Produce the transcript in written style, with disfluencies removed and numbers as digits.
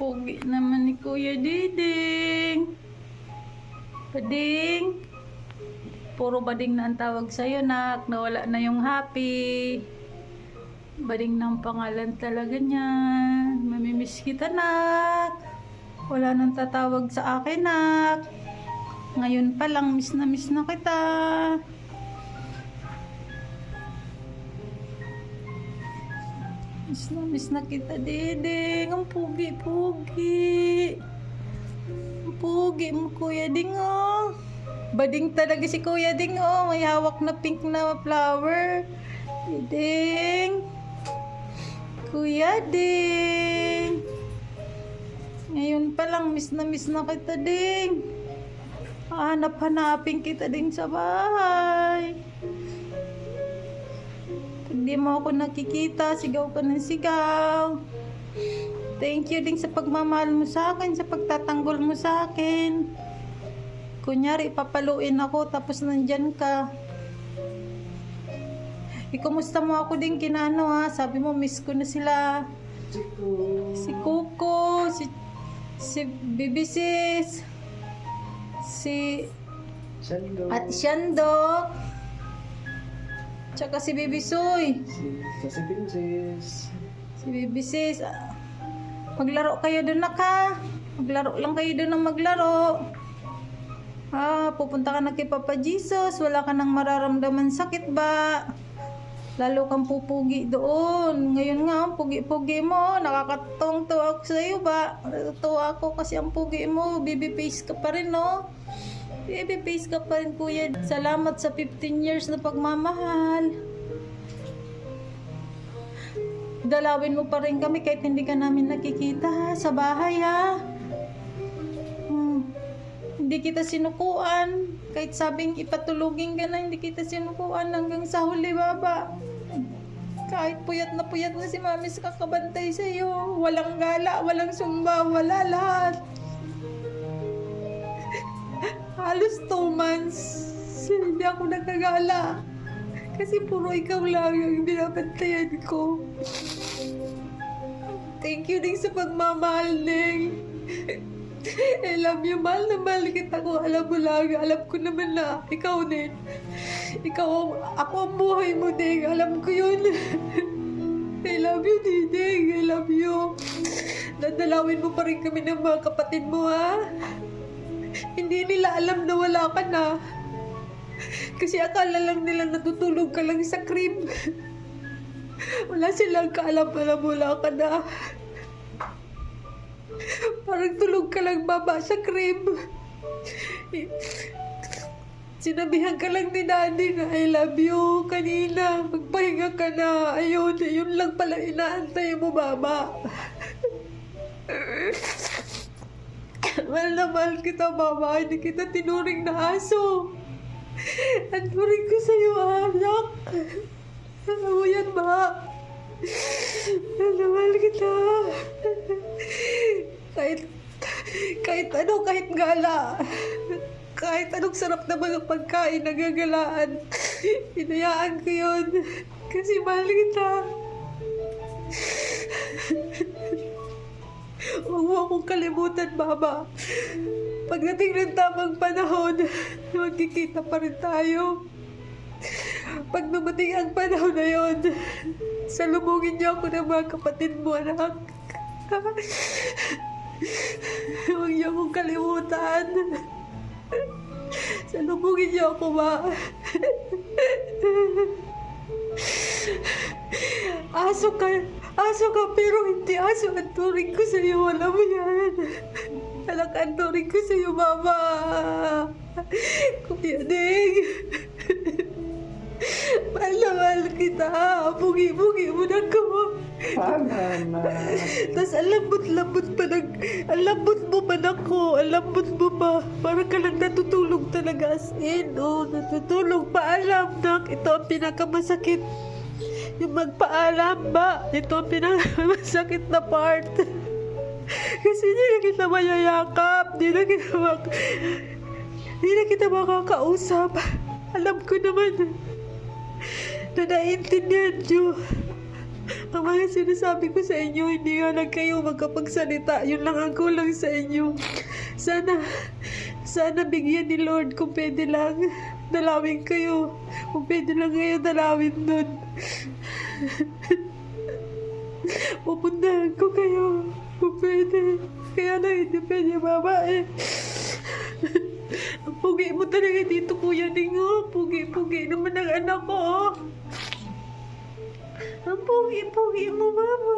Pogi naman ni Kuya Diding. Bading. Puro bading na ang tawag sa'yo, nak. Nawala na yung happy. Bading na ang pangalan talaga niyan. Mamimiss kita, nak. Wala nang tatawag sa akin, nak. Ngayon pa lang, miss na kita. Miss na kita, Diding. Ang pugi-pugi. Ang pugi mo, Kuya Ding, oh. Bading talaga si Kuya Ding, oh. May hawak na pink na flower. Diding. Kuya Ding. Ngayon pa lang, miss na kita, Ding. Hanap-hanapin kita din sa bahay. Hindi mo ako nakikita, sigaw ka ng sigaw. Thank you din sa pagmamahal mo sa akin, sa pagtatanggol mo sa akin. Kunyari, papaluin ako, tapos nandyan ka. Ikumusta mo ako din kinano, ha? Sabi mo, miss ko na sila. Si Kuko, si Bibisis, si Ate Shandok, tsaka si Bibisoy. Si Princess. Si Bibisis. Maglaro kayo doon, naka. Maglaro lang kayo doon ng maglaro. Pupunta ka na kay Papa Jesus. Wala ka nang mararamdaman sakit ba? Lalo kang pupugi doon. Ngayon nga, ang pugi-pugi mo. Nakakatong-tuwa ako sa iyo ba? Natutuwa ako kasi ang pugi mo. Baby face ka pa rin, no? Baby face ka pa rin, kuya. Salamat sa 15 years na pagmamahal. Dalawin mo pa rin kami kahit hindi ka namin nakikita, ha? Sa bahay, ha? Hindi kita sinukuan. Kahit sabing ipatulugin ka na, hindi kita sinukuan hanggang sa huli, baba. Kahit puyat na si mami sa kakabantay sa'yo. Walang gala, walang sumba, wala lahat. Halos 2 months, hindi ako nagkagala. Kasi puro ikaw lang yung binabantayan ko. Thank you din sa pagmamahal, Ning. I love you, mahal na mahal kita ko. Alam mo lang, alam ko naman na ikaw din. Ako ang buhay mo, Ding. Alam ko yun. I love you, Ding. I love you. Dadalawin mo pa rin kami ng mga kapatid mo, ha? Hindi nila alam na wala ka na. Kasi akala lang nila natutulog ka lang sa crib. Wala silang kaalam-alam wala ka na. Parang tulog ka lang baba sa crib. Sinabihan ka lang ni Daddy na I love you kanina. Magpahinga ka na. Ayun, yun lang pala inaantay mo, baba. Mahal na mahal kita, mama. Hindi kita tinuring na aso. Ang turing ko sa'yo, anak. Alam mo yan, ba? Mahal na mahal kita. Kahit gala. Kahit anong sarap na mga pagkain, nagagalaan. Hinayaan ko yun. Kasi mahal kita. Huwag mo akong kalimutan, Mama. Pagdating ng tamang panahon, magkikita pa rin tayo. Pag dumating ang panahon na yun, salubungin niyo ako ng mga kapatid mo, anak. Huwag niyo akong kalimutan. Salubungin niyo ako, Ma. Aso ka, pero hindi aso ang turing ko sa'yo. Alam mo yan. Anak ang turing ko sa'yo, Mama. Kuya Ding. Mahal na mahal kita. Bugi-bugi mo na ko. Tapos ang lambot mo pa na ko. Ang lambot mo pa. Parang ka lang natutulog talaga as in. Oh, natutulog. Paalam, nak. Ito ang pinakamasakit. Yung magpaalam ba? Ito ang pinakamasakit na part. Kasi hindi na kita mayayakap. Hindi na kita makakausap. Alam ko naman na naiintindihan niyo. Ang mga sinasabi ko sa inyo, hindi nga lang kayo magkapagsalita. Yun lang ang kulang sa inyo. Sana bigyan ni Lord kung pwede lang. Dalawin kayo. Kung pwede lang kayo, dalawin nun. Pupuntahan ko kayo. Kung pwede. Kaya lang hindi pwede, mama eh. Ang pugi mo talaga dito, Kuya Ning, oh. Pugi-pugi naman ang anak ko, oh. Ang pugi-pugi mo, mama.